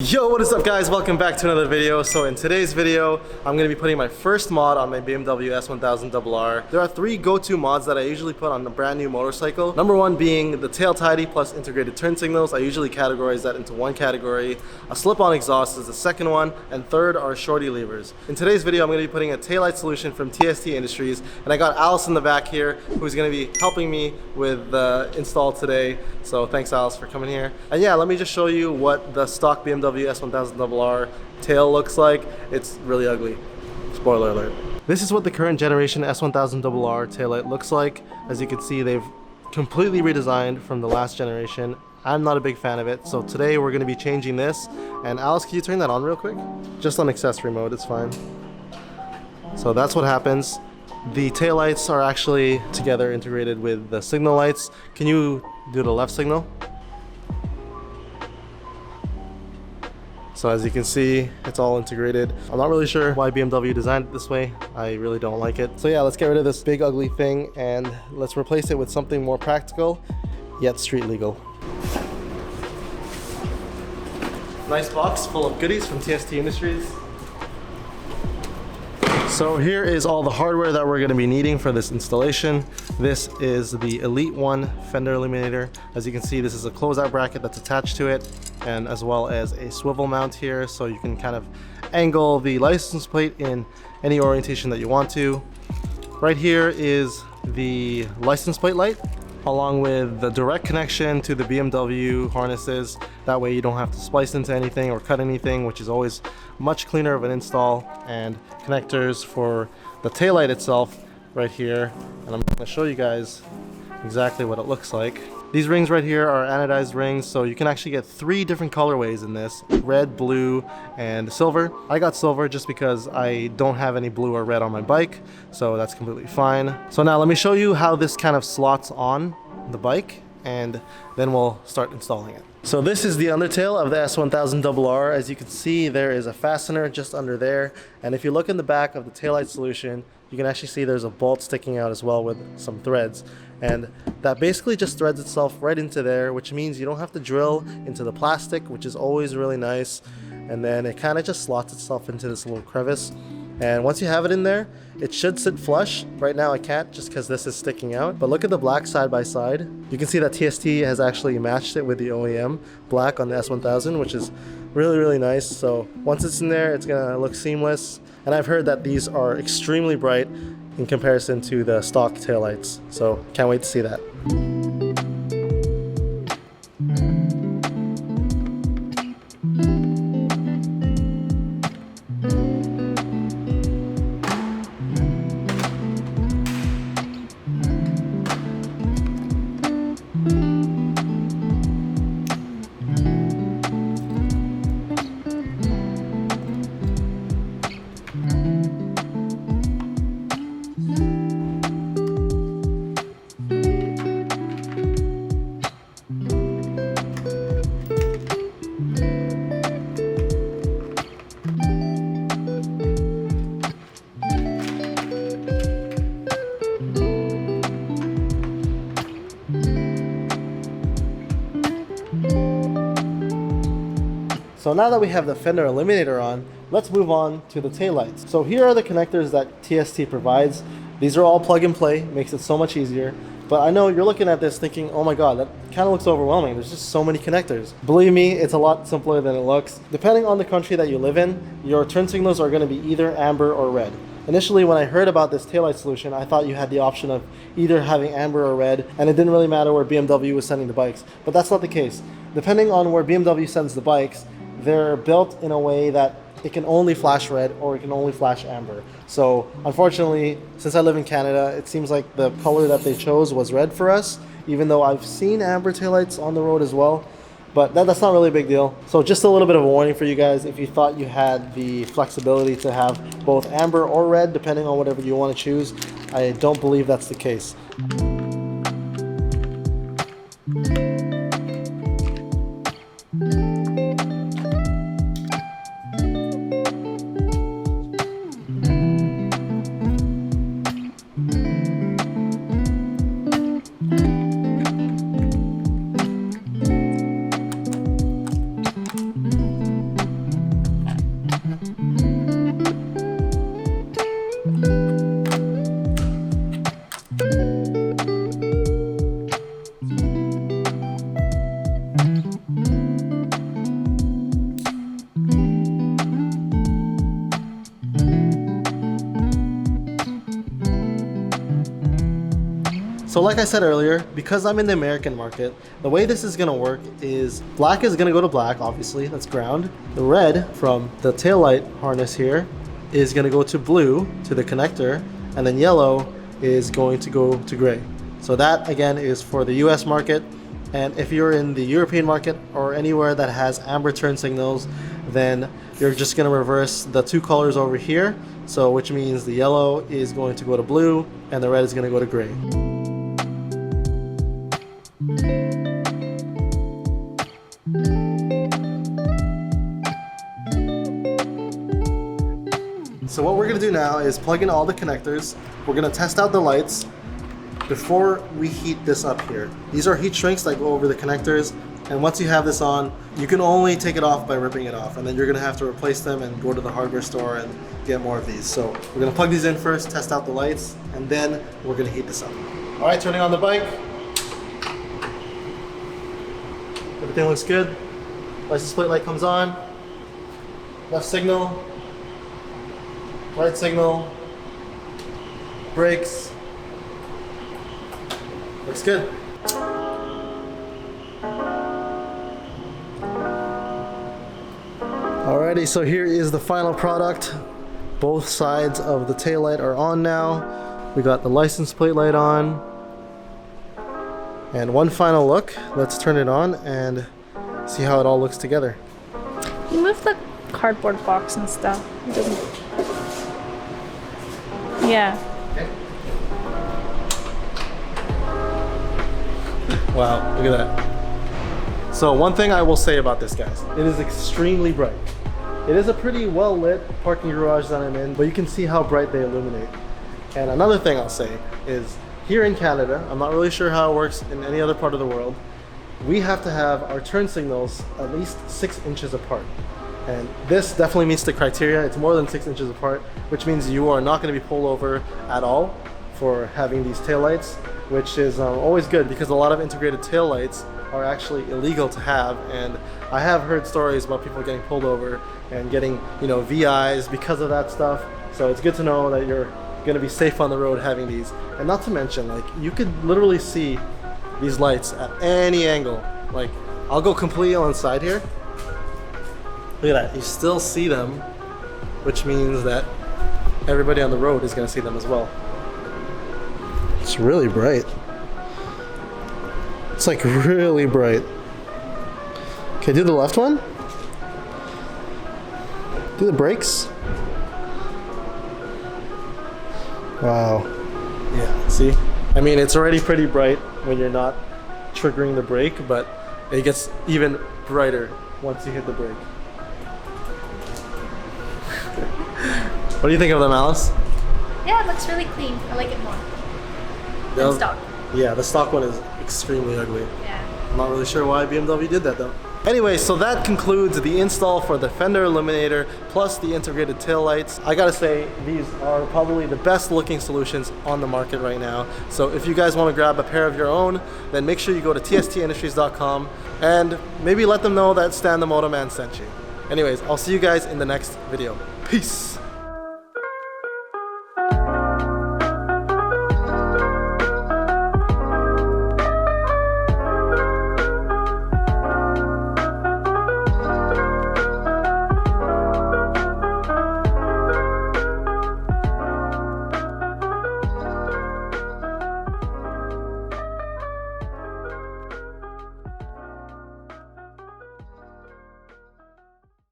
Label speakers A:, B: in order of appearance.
A: Yo, what is up guys? Welcome back to another video. So in today's video, I'm going to be putting my first mod on my BMW S1000RR. There are three go-to mods that I usually put on a brand new motorcycle. Number one being the tail tidy plus integrated turn signals. I usually categorize that into one category. A slip-on exhaust is the second one, and third are shorty levers. In today's video, I'm going to be putting a taillight solution from TST Industries, and I got Alice in the back here who's going to be helping me with the install today. So thanks Alice for coming here. And yeah, let me just show you what the stock BMW S1000RR tail looks like. It's really ugly. Spoiler alert. This is what the current generation S1000RR taillight looks like. As you can see, they've completely redesigned from the last generation. I'm not a big fan of it, so today we're going to be changing this. And Alice, can you turn that on real quick? Just on accessory mode, it's fine. So that's what happens. The taillights are actually together integrated with the signal lights. Can you do the left signal? So as you can see, it's all integrated. I'm not really sure why BMW designed it this way. I really don't like it. So yeah, let's get rid of this big ugly thing and let's replace it with something more practical, yet street legal. Nice box full of goodies from TST Industries. So here is all the hardware that we're going to be needing for this installation. This is the Elite 1 fender eliminator. As you can see, this is a closeout bracket that's attached to it, and as well as a swivel mount here, so you can kind of angle the license plate in any orientation that you want to. Right here is the license plate light, along with the direct connection to the BMW harnesses. That way you don't have to splice into anything or cut anything, which is always much cleaner of an install. And connectors for the taillight itself right here. And I'm going to show you guys exactly what it looks like. These rings right here are anodized rings, so you can actually get three different colorways in this: red, blue, and silver. I got silver just because I don't have any blue or red on my bike, so that's completely fine. So now let me show you how this kind of slots on the bike, and then we'll start installing it. So this is the undertail of the S1000RR. As you can see, there is a fastener just under there, and if you look in the back of the taillight solution, you can actually see there's a bolt sticking out as well with some threads, and that basically just threads itself right into there, which means you don't have to drill into the plastic, which is always really nice. And then it kind of just slots itself into this little crevice, and once you have it in there, it should sit flush. Right now I can't just because this is sticking out, but look at the black side by side. You can see that TST has actually matched it with the OEM black on the S1000, which is really nice. So once it's in there, it's gonna look seamless. And I've heard that these are extremely bright in comparison to the stock taillights, so can't wait to see that. So now that we have the fender eliminator on, let's move on to the taillights. So here are the connectors that TST provides. These are all plug and play, makes it so much easier. But I know you're looking at this thinking, oh my god, that kind of looks overwhelming. There's just so many connectors. Believe me, it's a lot simpler than it looks. Depending on the country that you live in, your turn signals are going to be either amber or red. Initially, when I heard about this taillight solution, I thought you had the option of either having amber or red, and it didn't really matter where BMW was sending the bikes. But that's not the case. Depending on where BMW sends the bikes, they're built in a way that it can only flash red or it can only flash amber. So unfortunately, since I live in Canada, it seems like the color that they chose was red for us, even though I've seen amber taillights on the road as well. But that's not really a big deal. So just a little bit of a warning for you guys, if you thought you had the flexibility to have both amber or red, depending on whatever you want to choose, I don't believe that's the case. So like I said earlier, because I'm in the American market, the way this is gonna work is black is gonna go to black, obviously, that's ground. The red from the taillight harness here is gonna go to blue, to the connector, and then yellow is going to go to gray. So that again is for the US market. And if you're in the European market or anywhere that has amber turn signals, then you're just gonna reverse the two colors over here. So which means the yellow is going to go to blue and the red is gonna go to gray. So what we're gonna do now is plug in all the connectors. We're gonna test out the lights before we heat this up here. These are heat shrinks that go over the connectors, and once you have this on, you can only take it off by ripping it off, and then you're gonna have to replace them and go to the hardware store and get more of these. So we're gonna plug these in first, test out the lights, and then we're gonna heat this up. All right, turning on the bike. Everything looks good. License plate light comes on. Left signal. Right signal. Brakes. Looks good. Alrighty, so here is the final product. Both sides of the taillight are on now. We got the license plate light on. And one final look. Let's turn it on and see how it all looks together.
B: You moved the cardboard box and stuff. It doesn't. Yeah.
A: Okay. Wow, look at that. So one thing I will say about this, guys, it is extremely bright. It is a pretty well lit parking garage that I'm in, but you can see how bright they illuminate. And another thing I'll say is here in Canada, I'm not really sure how it works in any other part of the world, we have to have our turn signals at least 6 inches apart. And this definitely meets the criteria. It's more than 6 inches apart, which means you are not going to be pulled over at all for having these taillights, which is always good because a lot of integrated taillights are actually illegal to have. And I have heard stories about people getting pulled over and getting, VIs because of that stuff. So it's good to know that you're going to be safe on the road having these. And not to mention, like, you could literally see these lights at any angle. Like, I'll go completely on the side here. Look at that, you still see them, which means that everybody on the road is going to see them as well. It's really bright. It's like really bright. Okay, do the left one. Do the brakes. Wow. Yeah, see? I mean, it's already pretty bright when you're not triggering the brake, but it gets even brighter once you hit the brake. What do you think of them, Alice?
B: Yeah, it looks really clean. I like it more than stock.
A: Yeah, the stock one is extremely ugly.
B: Yeah.
A: I'm not really sure why BMW did that though. Anyway, so that concludes the install for the fender illuminator plus the integrated taillights. I gotta say, these are probably the best looking solutions on the market right now. So if you guys want to grab a pair of your own, then make sure you go to tstindustries.com and maybe let them know that Stan the Moto Man sent you. Anyways, I'll see you guys in the next video. Peace!